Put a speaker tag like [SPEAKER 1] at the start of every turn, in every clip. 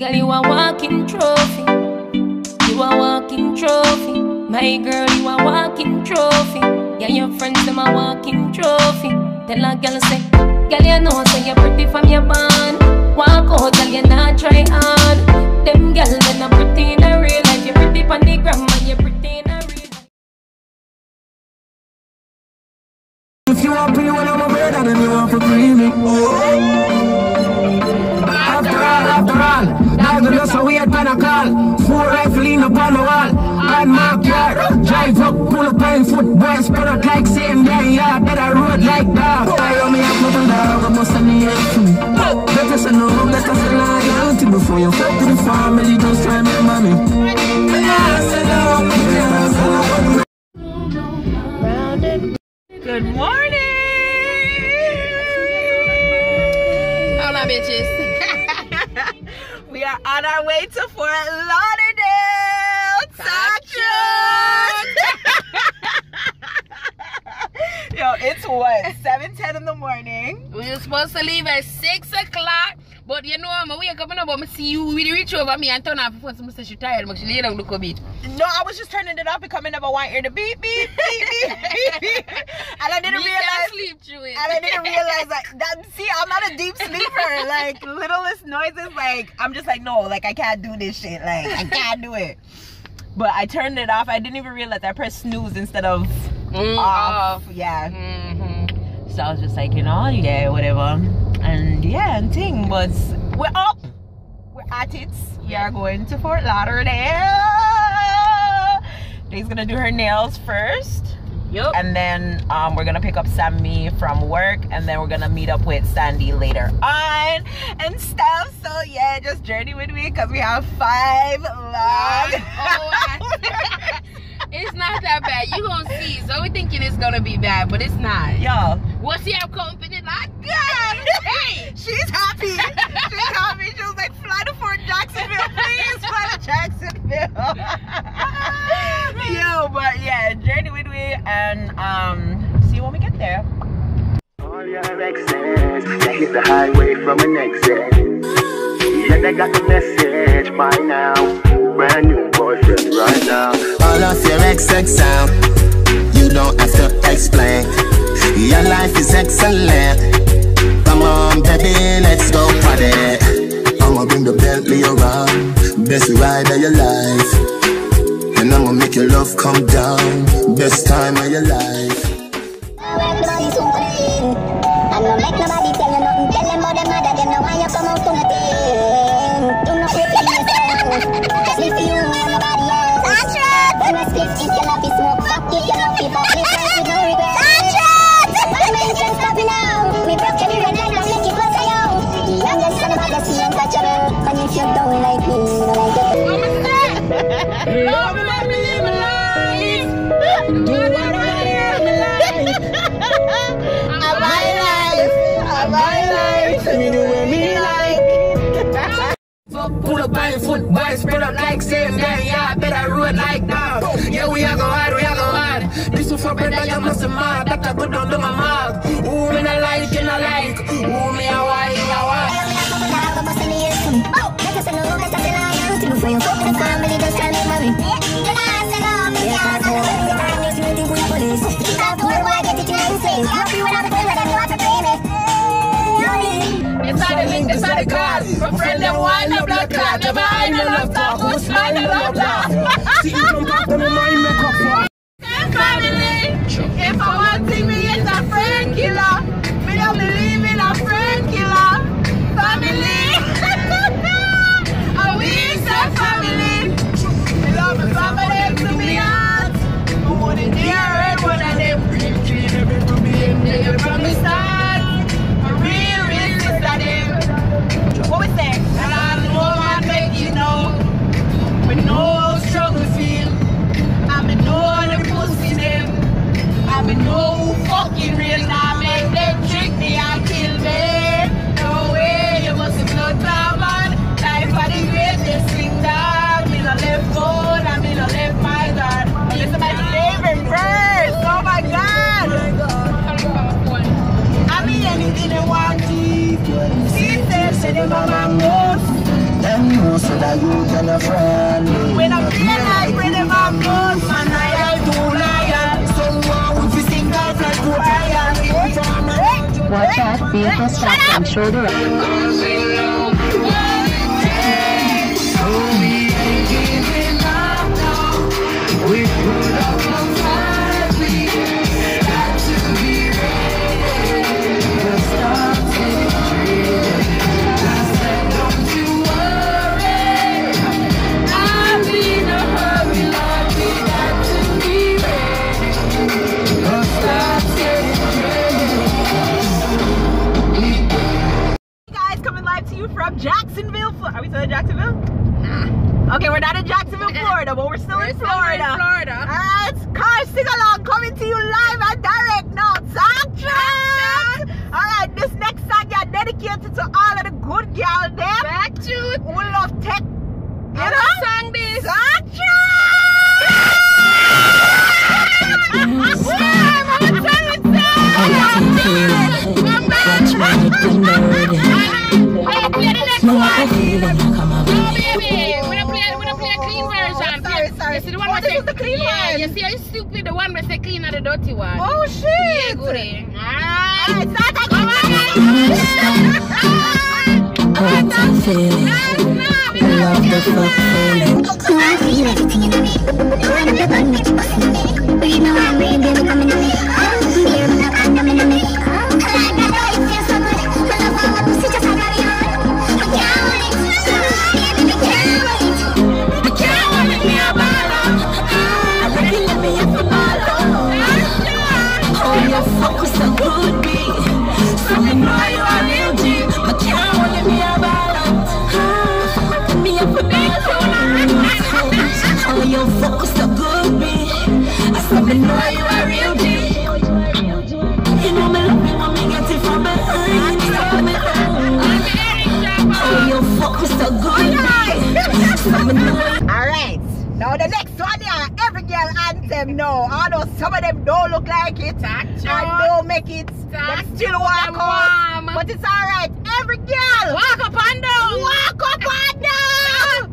[SPEAKER 1] Girl, you a walking trophy. You a walking trophy. My girl, you a walking trophy. Yeah, your friends, them a walking trophy. Tell a girl say, girl, you know say you're pretty from your band. Walk out, girl, you not try hard. Them girls, they not pretty in a real life. You're pretty on the gram, and you're pretty in a real life.
[SPEAKER 2] If you want me when I'm a bird, and then you want to breathe me. After all, that's just a weird pan of call. 4 rifle in up on the wall. And my car, drive up, pull up on foot. Boys spread out like same day, yeah. Better road like dog. I owe me a couple dog, I must have me help to me. Better say no, better say loyalty. Before you fuck with the family, just try me money.
[SPEAKER 3] Good morning! Hola, bitches. We are on our way to Fort Lauderdale. Yo, it's what? 7:10 in the morning.
[SPEAKER 4] We were supposed to leave at 6 o'clock. But you know, I'm wake up and I see you really reach over me and turn off before someone says she's tired. But she lay down, look a bit.
[SPEAKER 3] No, I was just turning it up because I never want her to beep, beep, beep, beep, beep. And I didn't realize.
[SPEAKER 4] Sleep through it.
[SPEAKER 3] And I didn't realize that. See, I'm not a deep sleeper. Like, littlest noises, like, I'm just like, no, like, I can't do this shit. Like, I can't do it. But I turned it off. I didn't even realize I pressed snooze instead of off. Yeah. So I was just like, you know, yeah, whatever. And yeah, and thing was, we're up. We're at it. We are going to Fort Lauderdale. Dave's gonna do her nails first.
[SPEAKER 4] Yep.
[SPEAKER 3] And then we're gonna pick up Sammy from work, and then we're gonna meet up with Sandy later on and stuff. So yeah, just journey with me because we have 5 long hours.
[SPEAKER 4] It's not that bad. You gonna see. So we're thinking it's gonna be bad, but it's not.
[SPEAKER 3] Yo,
[SPEAKER 4] what's your company like? God, hey,
[SPEAKER 3] she's happy. She's happy. She was like, fly to Fort Jacksonville, please. Fly to Jacksonville. Yo, but yeah, journey with me, and see you when we get there.
[SPEAKER 5] All your exes, they hit the highway from an exit. Yeah, they got the message by now. Brand new boyfriend right now.
[SPEAKER 6] All of your exes out, you don't have to explain. Your life is excellent. Come on, baby, let's go party. I'ma bring the Bentley around, best ride of your life. And I'ma make your love come down, best time of your life.
[SPEAKER 7] And no make nobody tell you nothing. Tell them about them mother, them know why you come out to the team. Do not repeat yourself. Just live for you and nobody else. That's right. When I split, if you love you smoke, fuck if you love people. Live life with no regret. That's right. My mention stopping now. We broke every red light, don't make it close to you. The youngest son of a sea untouchable. And if you don't like me, you don't like it.
[SPEAKER 4] love me, let me live my life. Do what I live my life.
[SPEAKER 2] My life, me do what me like. Pull up on foot, boys spread out like same day, yeah. Better road like dog. Yeah, we are go hard, we are go hard. This one for better, you must have mad. That I go down to my mark. Who me not like, you not like. Who me a why, you a why.
[SPEAKER 7] Oh, let us know, let us lie. Before you fuck with the family, just try me marry. The last and all, me can't know. The time makes me think we're police. Stop the world, why get it in your face? Happy when I'm playing, let them know how to play me.
[SPEAKER 4] Inside the link, inside the card. My friend, them wine up like card. Never I no love talk. Who's mine no love talk?
[SPEAKER 2] See you jump up on my mind, make up for.
[SPEAKER 3] Family, if I want to me, it's a friend killer. Me don't believe in a friend killer. Family, and we say family. Me love my family to me heart. I want it near it, one of them dream tree. Every from me, they from the start. What we say? And I know I make you know. With no struggle feel. I'm in no the pussy them. I'm in no fucking real. Now make them trick me and kill me. No way, you must have blood man. Life are the greatest thing that. Me no left gold and me no left my God. Listen to my favorite verse. Oh my God. I mean anything they want to. Say them a man most.
[SPEAKER 2] know so that you can afford me.
[SPEAKER 3] When I'm feeling like pretty man goes, man, I do lion. So if you sing out like to iron,
[SPEAKER 8] Watch out, vehicle stop and shoulder up.
[SPEAKER 2] We put up a fight, we got to be ready. The stars in dreaming. I said, don't you worry. I'm in a hurry, Lord, we got to be ready. The stars in dreaming.
[SPEAKER 3] Hey guys, coming live to you from Jacksonville, Florida. Are we still in Jacksonville? Nah. Okay, we're not in Jacksonville, Florida, but we're still in Florida. Alright, car sing along coming to you live and direct now. Talk track! Alright, this next song is dedicated to all of the good girls there.
[SPEAKER 4] Back to
[SPEAKER 3] who love tech. You know?
[SPEAKER 4] Song this.
[SPEAKER 3] Talk track!
[SPEAKER 4] You see the one
[SPEAKER 3] this is the clean one.
[SPEAKER 4] You see how stupid the one where say clean and the dirty one.
[SPEAKER 3] Oh shit!
[SPEAKER 4] Yeah, good.
[SPEAKER 3] Alright, start again.
[SPEAKER 8] What I'm feeling, love the fuck feeling. Oh, your focus so good, me. So me know you are real G. But can't hold me a balance. Me up a balance. Oh, your focus so good, me. I said me know you are real G. You know me love me when me get it from behind. Oh, your focus so good, me. So me know.
[SPEAKER 3] Alright, now the next one here, every girl anthem now. Although some of them don't look like it and don't make it, but still walk out. But it's alright, every girl
[SPEAKER 4] Walk up and down.
[SPEAKER 3] walk up and down.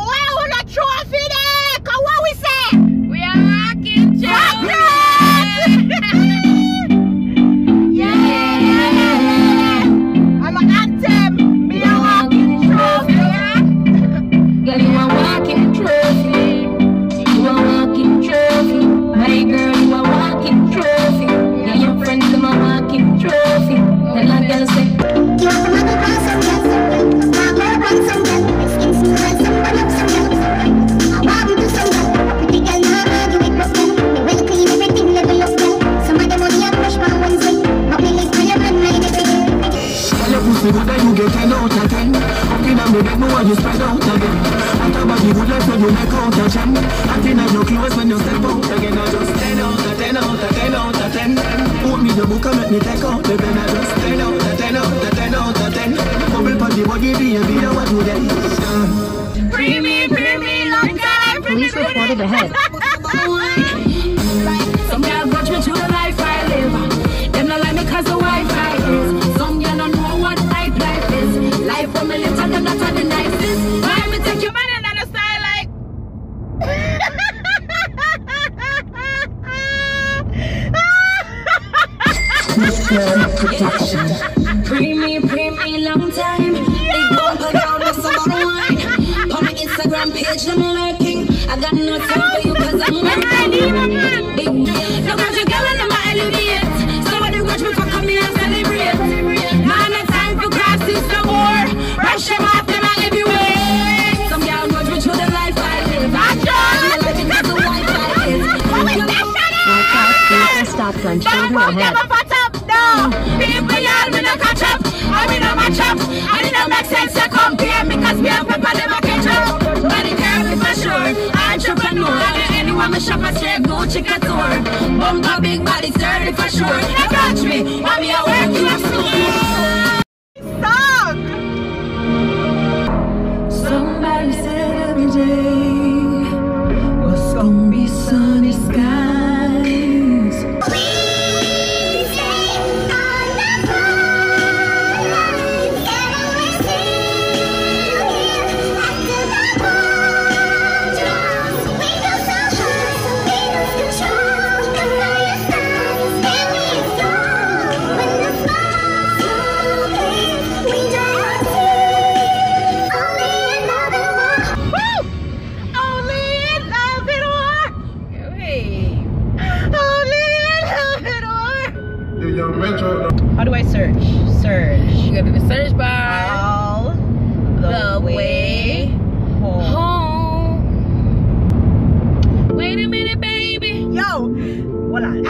[SPEAKER 3] Where would the trophy there? Cause what we say?
[SPEAKER 4] We are rocking
[SPEAKER 3] Yeah. I'm an anthem, me a walking trophy.
[SPEAKER 1] Girl, you a walking trophy. You a walking trophy. My girl, you a walking trophy. Yeah, your friends them a walking trophy. Tell a girl say,
[SPEAKER 7] You want to run some girls, run some girls. Skin smooth and some run up some girls. Why we do some girls? Pretty girl, now argue with most men. They will clean everything, level up well. Some of them only a push for one thing. But we live for your run right every day.
[SPEAKER 2] Tell your pussy good that you get 10 out of 10. Up in a minute, no one you spread out again. And your body good like when you make out a gem. Acting as your clothes when you step out again. I just 10 out of 10 out of 10 out of 10. Put me the book and make me take out the pen. I just 10 out of 10 out of 10 out of 10. Bubble on the body, baby, what you get?
[SPEAKER 3] Free me, long time.
[SPEAKER 8] Police reported ahead.
[SPEAKER 1] some girl watch me through the life I live. Them not like me cause the Wi-Fi is. Some girl don't know what life is. Life for me live and them not the nicest. Why me take you man and style like Free me long time. Big bumper down with some wine. On my Instagram page, I'm lurking. I got no time for you cause I'm working. Big no got your girl and I'm elevate. Somebody watch me for come here and celebrate. Man, no time for crosses no more. Rush them off them all everywhere. Some girl watch me through the life I live. I just like it cause the Wi-Fi is.
[SPEAKER 8] Stop gun, shoulder ahead.
[SPEAKER 1] People y'all me no catch up. I me no match up. I it don't make sense to compare me cause me and Peppa never catch up. Body girl for sure. Entrepreneur. Anyone me shop a straight Gucci couture. Bumper big body sturdy for sure. Approach me. Mommy I work in a store.
[SPEAKER 3] Song.
[SPEAKER 1] Somebody said every day was gonna be sunny skies.
[SPEAKER 3] How do I search? Search.
[SPEAKER 4] You go to the search bar.
[SPEAKER 3] All the way
[SPEAKER 4] home. Wait a minute, baby.
[SPEAKER 3] Yo, hold on.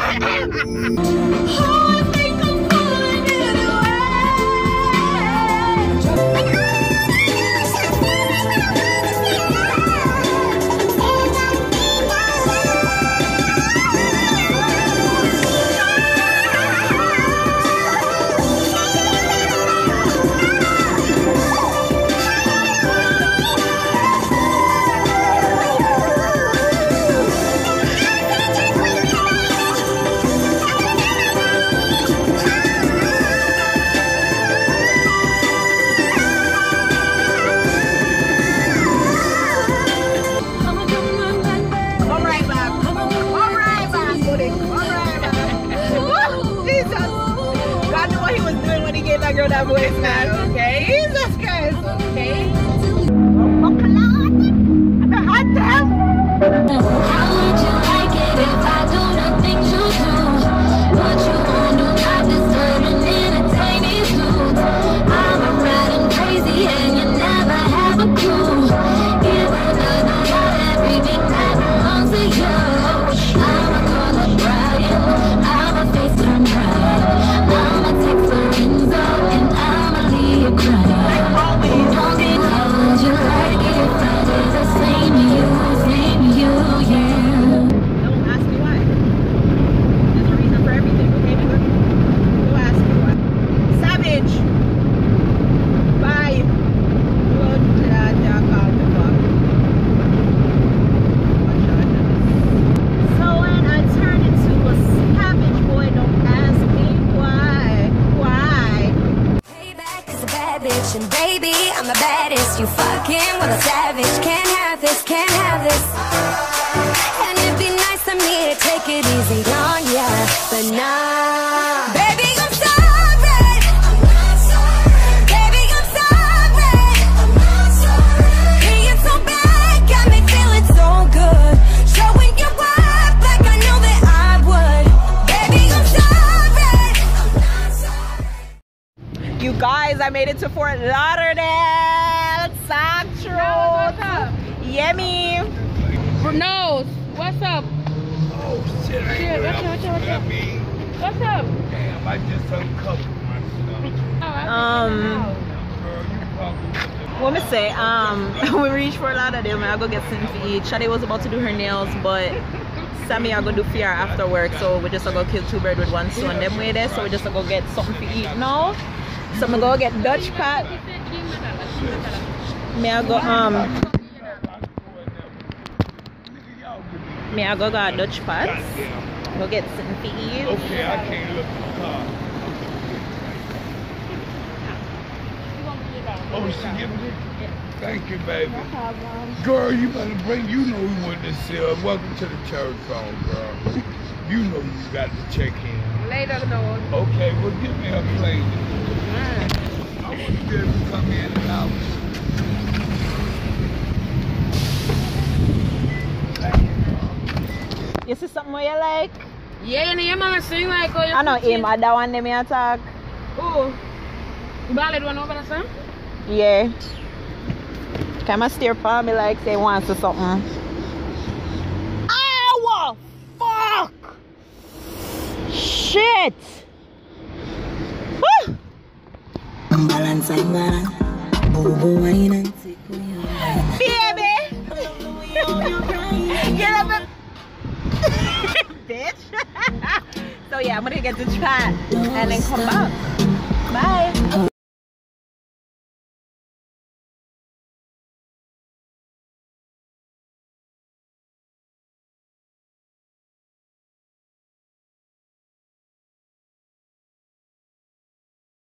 [SPEAKER 3] That voice, man. Okay, Jesus Christ. Okay. Oh, Lord. Hot damn.
[SPEAKER 8] How would you like it if I do the things you do? What you want to not disturbing in a tiny suit. I'm a riding crazy and you never have a clue. Give another not everything that belongs to you. I'm a call up Brian. I'm a FaceTime Brian. I'm a text Lorenzo and I'ma leave you crying. How would you like it if I did the same to you, yeah.
[SPEAKER 3] Don't ask me why. There's a reason for everything, okay, nigga? Don't ask me why. Savage. Bye. Blood, call me back. So when I turn into a savage boy, don't ask me why. Why?
[SPEAKER 8] Payback is a bad bitch, and baby, I'm the baddest. You fucking with a savage. Can't have this, can't have this. And it'd be nice of me to take it easy on ya, but nah. Baby, I'm sorry. Baby, I'm sorry. Being so bad got me feeling so good. Showing you up like I know that I would. Baby, I'm sorry.
[SPEAKER 3] You guys, I made it to Fort Lauderdale. Central. Yummy.
[SPEAKER 4] Nose, what's up?
[SPEAKER 9] Oh shit, I ain't
[SPEAKER 4] What's up? What's up?
[SPEAKER 9] Damn, I just uncovered myself.
[SPEAKER 3] What me say? We reached Fort Lauderdale, man. I go get something to eat. Shadi was about to do her nails, but Sammy I go do fear after work, so we just go kill two birds with one stone. Them way there, so we just go get something to eat now. So I'm go get Dutch pot. Me I go get Dutch pots. Go get something to eat.
[SPEAKER 9] Okay, I can't look at the car. Oh, she giving it? Thank you, baby. Girl, you better bring, you know we want to sell. Welcome to the church home, girl. You know you got to check in.
[SPEAKER 4] Later, no.
[SPEAKER 9] Okay, well, give me a plate. I want to be able to come in and out.
[SPEAKER 3] You see something more you like?
[SPEAKER 4] Yeah, you know, man, sing like how you
[SPEAKER 3] I know
[SPEAKER 4] put
[SPEAKER 3] him, that one they may attack.
[SPEAKER 4] Oh, you ballad one over there, son?
[SPEAKER 3] Yeah. Come and stare for me like say wants to something. Ow! Fuck! Shit! Woo!
[SPEAKER 8] Balance and balance. Boo wine and
[SPEAKER 3] Baby! Get up and bitch! So yeah, I'm gonna get the chat and then come back. Bye!